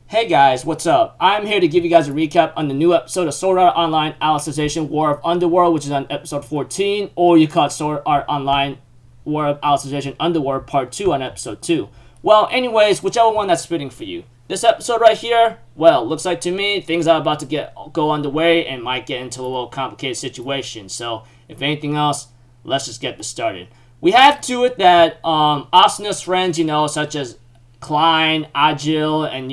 Hey guys, what's up? I'm here to give you guys a recap on the new episode of Sword Art Online Alicization War of Underworld, which is on episode 14, or you call it Sword Art Online War of Alicization Underworld Part 2 on episode 2. Well, anyways, whichever one that's fitting for you. This episode right here, well, looks like to me things are about to go underway and might get into a little complicated situation. So, if anything else, let's just get this started. We have to it that Asuna's friends, such as Klein, Agil, and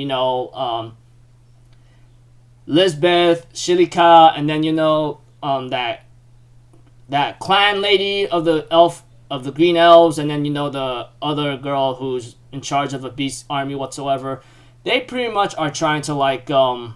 Lisbeth, Shilika, and then that clan lady of the green elves, and then the other girl who's in charge of a beast army whatsoever. They pretty much are trying to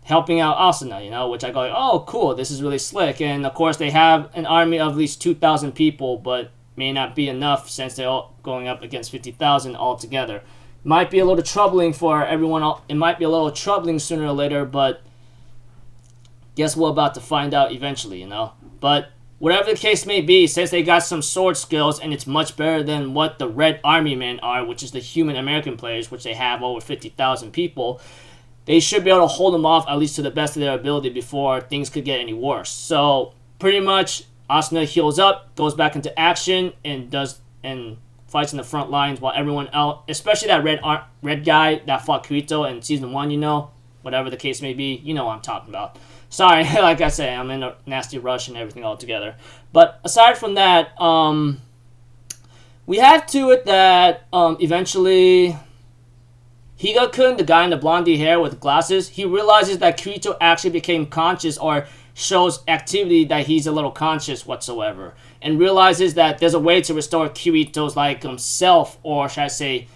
helping out Asuna, which I go oh cool, this is really slick. And of course they have an army of at least 2,000 people, but may not be enough since they're all going up against 50,000 altogether. Might be a little troubling for everyone else. It might be a little troubling sooner or later, but guess we're about to find out eventually, But whatever the case may be, since they got some sword skills and it's much better than what the Red Army men are, which is the human American players, which they have over 50,000 people, they should be able to hold them off at least to the best of their ability before things could get any worse. So pretty much Asuna heals up, goes back into action, and fights in the front lines while everyone else, especially that red guy that fought Kirito in season 1, whatever the case may be, you know what I'm talking about. Sorry, like I say, I'm in a nasty rush and everything altogether. But aside from that, we have to it that eventually Higa-kun, the guy in the blondie hair with glasses, he realizes that Kirito actually became conscious or shows activity that he's a little conscious whatsoever, and realizes that there's a way to restore Kirito's self, or should I say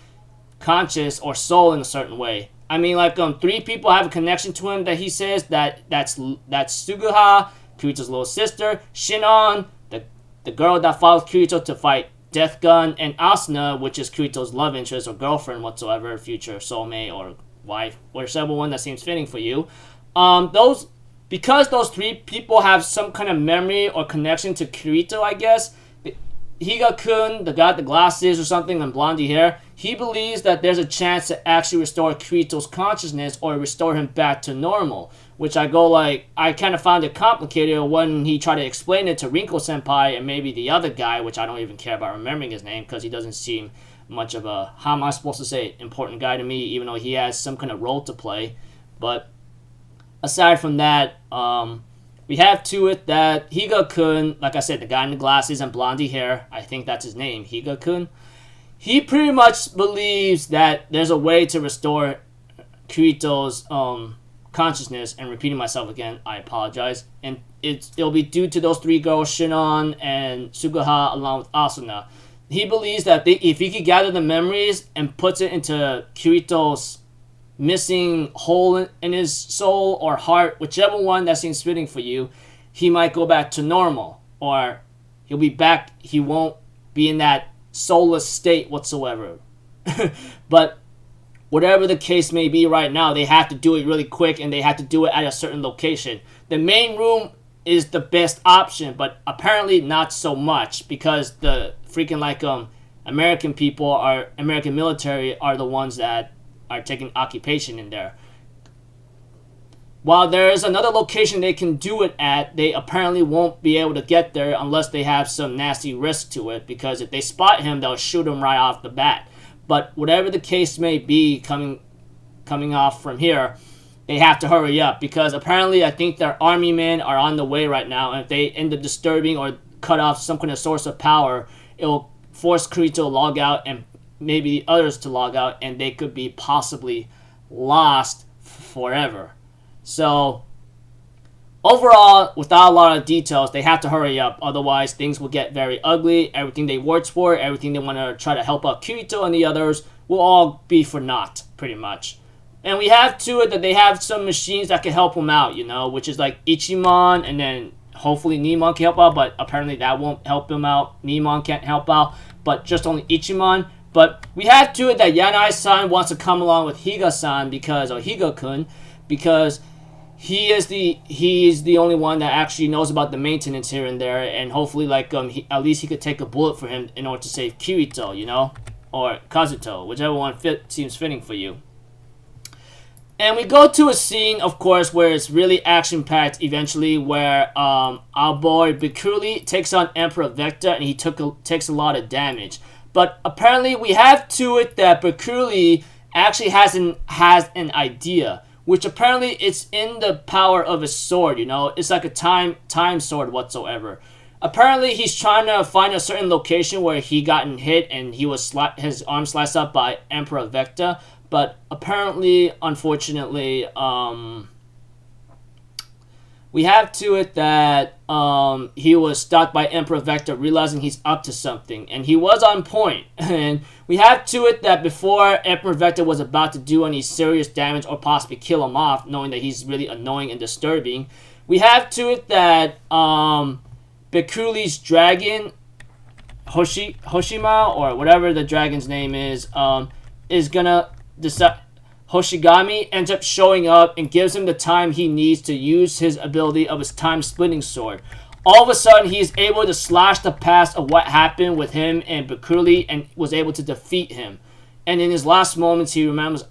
conscious or soul, in a certain way. I mean, 3 people have a connection to him that he says that's Suguha, Kirito's little sister, Shinon, the girl that followed Kirito to fight Death Gun, and Asuna, which is Kirito's love interest or girlfriend whatsoever, future soulmate or wife, whichever one that seems fitting for you. Because those 3 people have some kind of memory or connection to Kirito, I guess, Higa-kun, the guy with the glasses or something and blondie hair, he believes that there's a chance to actually restore Kirito's consciousness or restore him back to normal. Which I kind of found it complicated when he tried to explain it to Rinko-senpai and maybe the other guy, which I don't even care about remembering his name because he doesn't seem much of a, how am I supposed to say, important guy to me, even though he has some kind of role to play. But aside from that, we have to it that Higa-kun, like I said, the guy in the glasses and blondie hair, I think that's his name, Higa-kun, he pretty much believes that there's a way to restore Kirito's consciousness, and repeating myself again, I apologize, and it'll be due to those 3 girls, Shinon and Suguha, along with Asuna. He believes that if he could gather the memories and puts it into Kirito's missing hole in his soul or heart, whichever one that seems fitting for you, he might go back to normal, or he'll be back, he won't be in that soulless state whatsoever. But whatever the case may be right now, they have to do it really quick, and they have to do it at a certain location. The main room is the best option, but apparently not so much, because the freaking American people, or American military, are the ones that are taking occupation in there. While there is another location they can do it at, they apparently won't be able to get there unless they have some nasty risk to it, because if they spot him, they'll shoot him right off the bat. But whatever the case may be, coming off from here, they have to hurry up, because apparently I think their army men are on the way right now, and if they end up disturbing or cut off some kind of source of power, it will force Kirito to log out and maybe the others to log out, and they could be possibly lost forever. So overall, without a lot of details, they have to hurry up, otherwise things will get very ugly. Everything they worked for, everything they want to try to help out Kirito and the others, will all be for naught, pretty much. And we have to it that they have some machines that can help them out, which is like Ichimon, and then hopefully Nimon can help out, but apparently that won't help him out. Nimon can't help out, but just only Ichimon. But we have to it that Yanai-san wants to come along with Higa-san, or Higa-kun, because he is the only one that actually knows about the maintenance here and there, and hopefully at least he could take a bullet for him in order to save Kirito, or Kazuto, whichever one seems fitting for you. And we go to a scene, of course, where it's really action-packed eventually, where our boy Bikuli takes on Emperor Vector, and he takes a lot of damage. But apparently we have to it that Bikuli actually has an idea, which apparently it's in the power of his sword, you know? It's like a time sword whatsoever. Apparently he's trying to find a certain location where he gotten hit and he was his arm sliced up by Emperor Vector. But apparently, unfortunately, we have to it that he was stopped by Emperor Vector, realizing he's up to something. And he was on point. And we have to it that before Emperor Vector was about to do any serious damage or possibly kill him off, knowing that he's really annoying and disturbing, we have to it that Bikuli's dragon, Hoshima, or whatever the dragon's name is gonna... Hoshigami ends up showing up and gives him the time he needs to use his ability of his time-splitting sword. All of a sudden, he's able to slash the past of what happened with him and Bikuli and was able to defeat him. And in his last moments, he remembers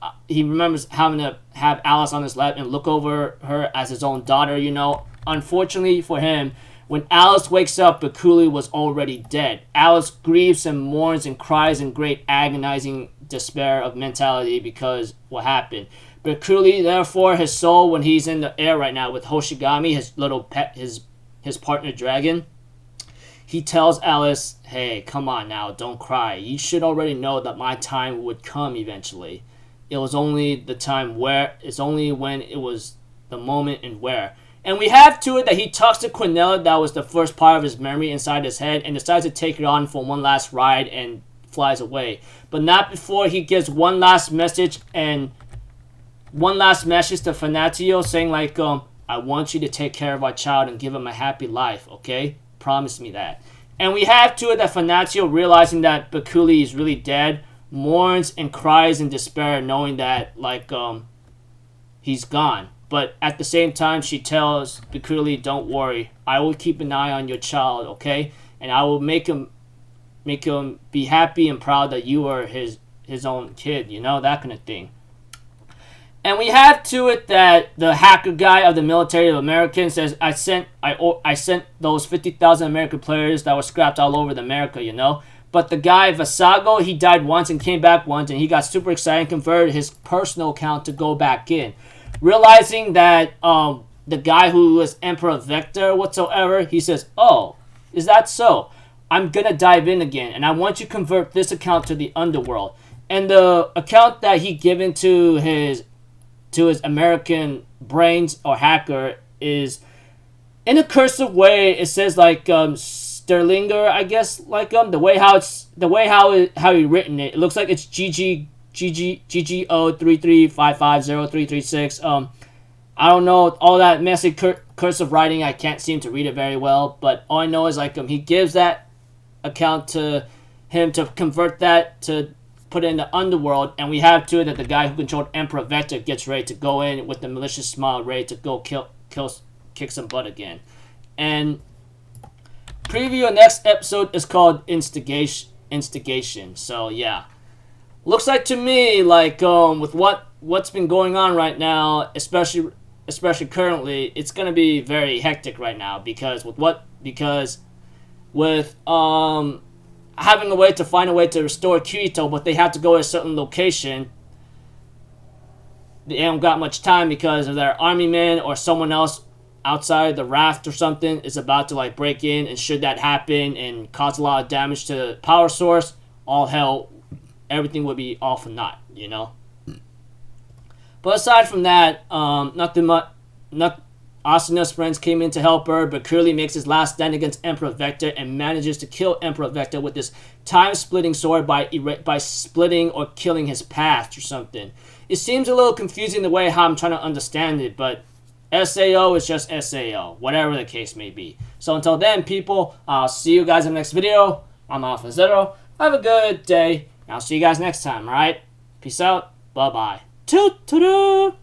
having to have Alice on his lap and look over her as his own daughter, you know. Unfortunately for him, when Alice wakes up, Bikuli was already dead. Alice grieves and mourns and cries in great agonizing despair of mentality because what happened. Bikuli, therefore, his soul, when he's in the air right now with Hoshigami, his little pet, his partner dragon, he tells Alice, hey, come on now, don't cry. You should already know that my time would come eventually. It was only the time where, it's only when it was the moment and where. And we have to it that he talks to Quinella, that was the first part of his memory inside his head, and decides to take it on for one last ride and flies away. But not before he gives one last message to Fanatio saying like, I want you to take care of our child and give him a happy life, okay? Promise me that. And we have to it that Fanatio, realizing that Bikuli is really dead, mourns and cries in despair knowing that like he's gone. But at the same time, she tells Bikuli, don't worry, I will keep an eye on your child, okay? And I will make him be happy and proud that you are his own kid, you know, that kind of thing. And we have to it that the hacker guy of the military of America says, I sent those 50,000 American players that were scrapped all over America, you know. But the guy, Vasago, he died once and came back once, and he got super excited and converted his personal account to go back in. Realizing that the guy who was Emperor Vector whatsoever, he says, oh, is that so? I'm going to dive in again, and I want you to convert this account to the Underworld. And the account that he given to his American brains or hacker is in a cursive way. It says like Sterlinger, I guess, like the way how he written it. It looks like it's GGO 33550336. I don't know all that messy cursive writing. I can't seem to read it very well, but all I know is like he gives that account to him to convert that to put it in the Underworld, and we have to it that the guy who controlled Emperor Vector gets ready to go in with the malicious smile, ready to go kick some butt again. And preview of next episode is called Instigation. So yeah, looks like to me like with what's been going on right now, especially currently, it's gonna be very hectic right now because with having a way to find a way to restore Kirito, but they have to go to a certain location. They haven't got much time because of their army men or someone else outside the raft or something is about to like break in, and should that happen and cause a lot of damage to the power source, all hell, everything would be all for naught, you know. But aside from that, nothing much. Asuna's friends came in to help her, but Curly makes his last stand against Emperor Vector and manages to kill Emperor Vector with this time-splitting sword by splitting or killing his past or something. It seems a little confusing the way how I'm trying to understand it, but SAO is just SAO, whatever the case may be. So until then, people, I'll see you guys in the next video. I'm Alpha Zero. Have a good day, and I'll see you guys next time, alright? Peace out. Bye-bye. Toot-toot-toot!